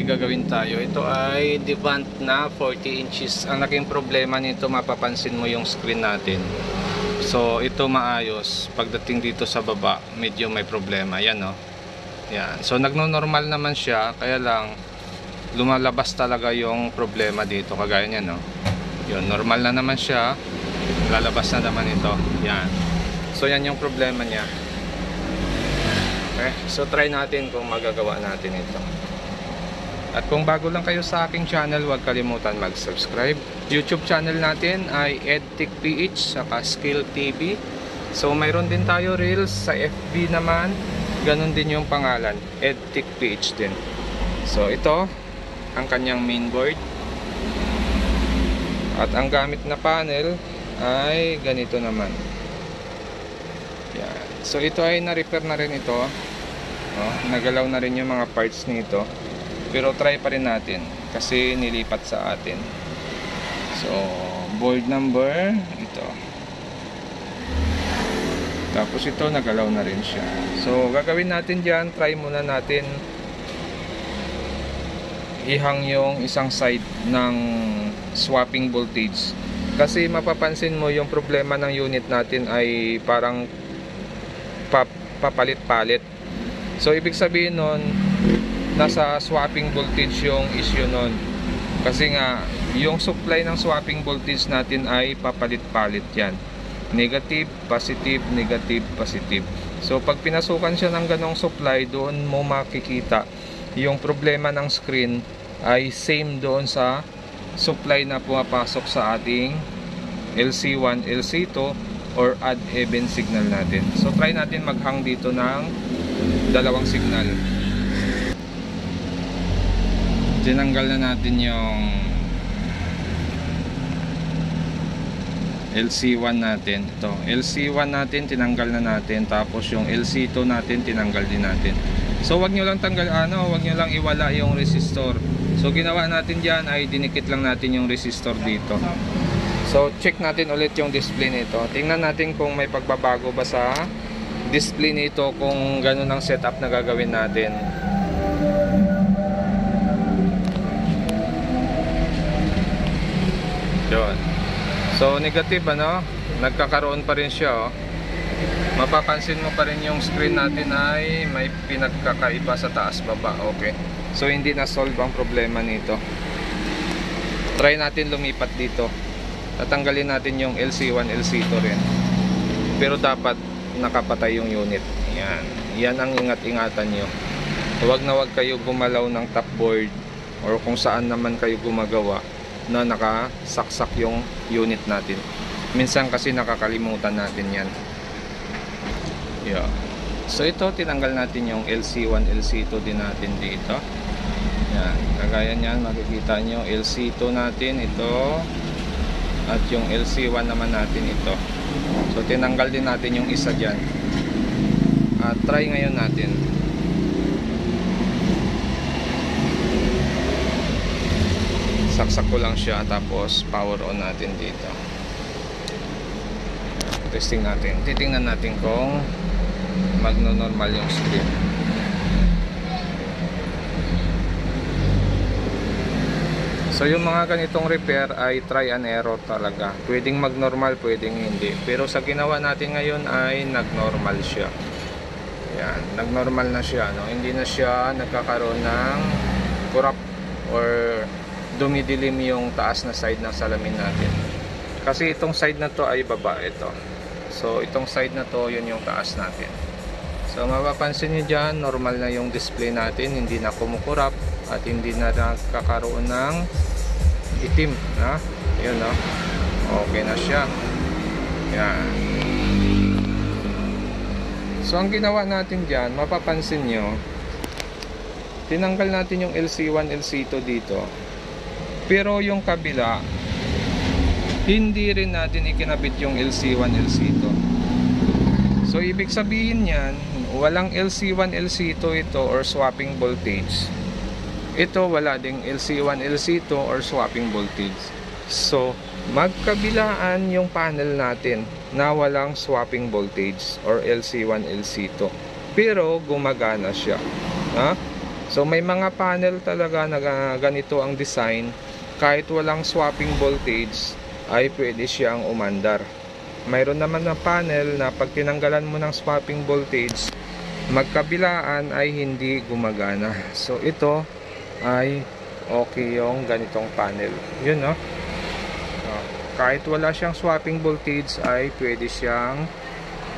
may gagawin tayo. Ito ay Devant na 40 inches. Ang naging problema nito, mapapansin mo yung screen natin. So ito maayos. Pagdating dito sa baba, medyo may problema. Yan o. Yan. So nagno-normal naman siya, kaya lang lumalabas talaga yung problema dito. Kagaya niyan, no? Yun, normal na naman siya. Lalabas na naman ito. Yan. So yan yung problema niya. Okay, so try natin kung magagawa natin ito. At kung bago lang kayo sa aking channel, huwag kalimutan mag-subscribe. YouTube channel natin ay EdTechPH saka Skill TV. So mayroon din tayo reels sa FB naman. Ganon din yung pangalan, EdTechPH din. So ito ang kanyang mainboard. At ang gamit na panel ay ganito naman. Yan. So ito ay na-repair na rin ito. Nagalaw na rin yung mga parts nito. Pero try pa rin natin kasi nilipat sa atin. So board number ito. Tapos ito nagalaw na rin siya. So gagawin natin dyan, try muna natin ihang yung isang side ng swapping voltage. Kasi mapapansin mo yung problema ng unit natin ay parang papalit-palit. So ibig sabihin nun, nasa swapping voltage yung issue nun. Kasi nga yung supply ng swapping voltage natin ay papalit-palit yan. Negative, positive, negative, positive. So pag pinasukan siya ng ganong supply, doon mo makikita yung problema ng screen ay same doon sa supply na pumapasok sa ating LC1, LC2 or odd even signal natin. So try natin maghang dito ng dalawang signal. Tinanggal na natin yung LC1 natin. Ito, LC1 natin tinanggal na natin, tapos yung LC2 natin tinanggal din natin. So wag nyo lang wag nyo lang iwala yung resistor. So ginawa natin diyan ay dinikit lang natin yung resistor dito. So check natin ulit yung display nito. Tingnan natin kung may pagbabago ba sa display nito, kung gano'n ang setup na gagawin natin. Yun. So negative, ano? Nagkakaroon pa rin siya, oh. Mapapansin mo pa rin yung screen natin ay may pinagkakaiba sa taas baba. Okay. So hindi na solve ang problema nito. Try natin lumipat dito. Tatanggalin natin yung LC1, LC2 rin. Pero dapat nakapatay yung unit. Yan. Yan ang ingat-ingatan nyo. Huwag na huwag kayo gumalaw ng top board or kung saan naman kayo gumagawa na nakasaksak yung unit natin. Minsan kasi nakakalimutan natin yan. Yeah. So ito, tinanggal natin yung LC1, LC2 din natin dito. Yan. Kagaya nyan, makikita nyo LC2 natin ito. At yung LC1 naman natin ito. So tinanggal din natin yung isa dyan. At try ngayon natin. Saksak ko lang siya, tapos power on natin dito. Testing natin. Titingnan natin kung magno-normal yung screen. So yung mga ganitong repair ay try and error talaga. Pwedeng mag-normal, pwedeng hindi. Pero sa ginawa natin ngayon ay nag-normal siya. Yan, nag-normal na siya, no? Hindi na siya nagkakaroon ng corrupt or dumidilim yung taas na side ng salamin natin. Kasi itong side na to ay baba ito. So itong side na to, yun yung taas natin. So mapapansin nyo dyan, normal na yung display natin, hindi na kumukurap at hindi na nakakaroon ng itim, ha? Yun, no? Okay na siya. Yan. So ang ginawa natin dyan, mapapansin nyo, tinanggal natin yung LC1, LC2 dito. Pero yung kabila, hindi rin natin ikinabit yung LC1, LC2. So ibig sabihin yan, walang LC1, LC2 ito or swapping voltage. Ito wala ding LC1, LC2 or swapping voltage. So magkabilaan yung panel natin na walang swapping voltage or LC1, LC2. Pero gumagana siya. Ha? So may mga panel talaga na ganito ang design, kahit walang swapping voltage ay pwede siyang umandar. Mayroon naman na panel na pag tinanggalan mo ng swapping voltage, magkabilaan ay hindi gumagana. So ito ay okay yung ganitong panel. Yun, no? Kahit wala siyang swapping voltage ay pwede siyang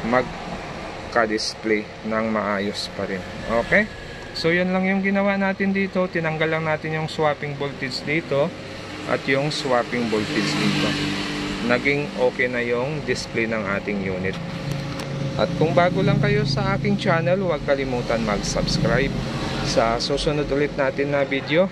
magka-display ng maayos pa rin. Okay? So yun lang yung ginawa natin dito. Tinanggal lang natin yung swapping voltage dito at yung swapping voltage dito. Naging okay na yung display ng ating unit. At kung bago lang kayo sa aking channel, huwag kalimutan mag-subscribe. Sa susunod ulit natin na video,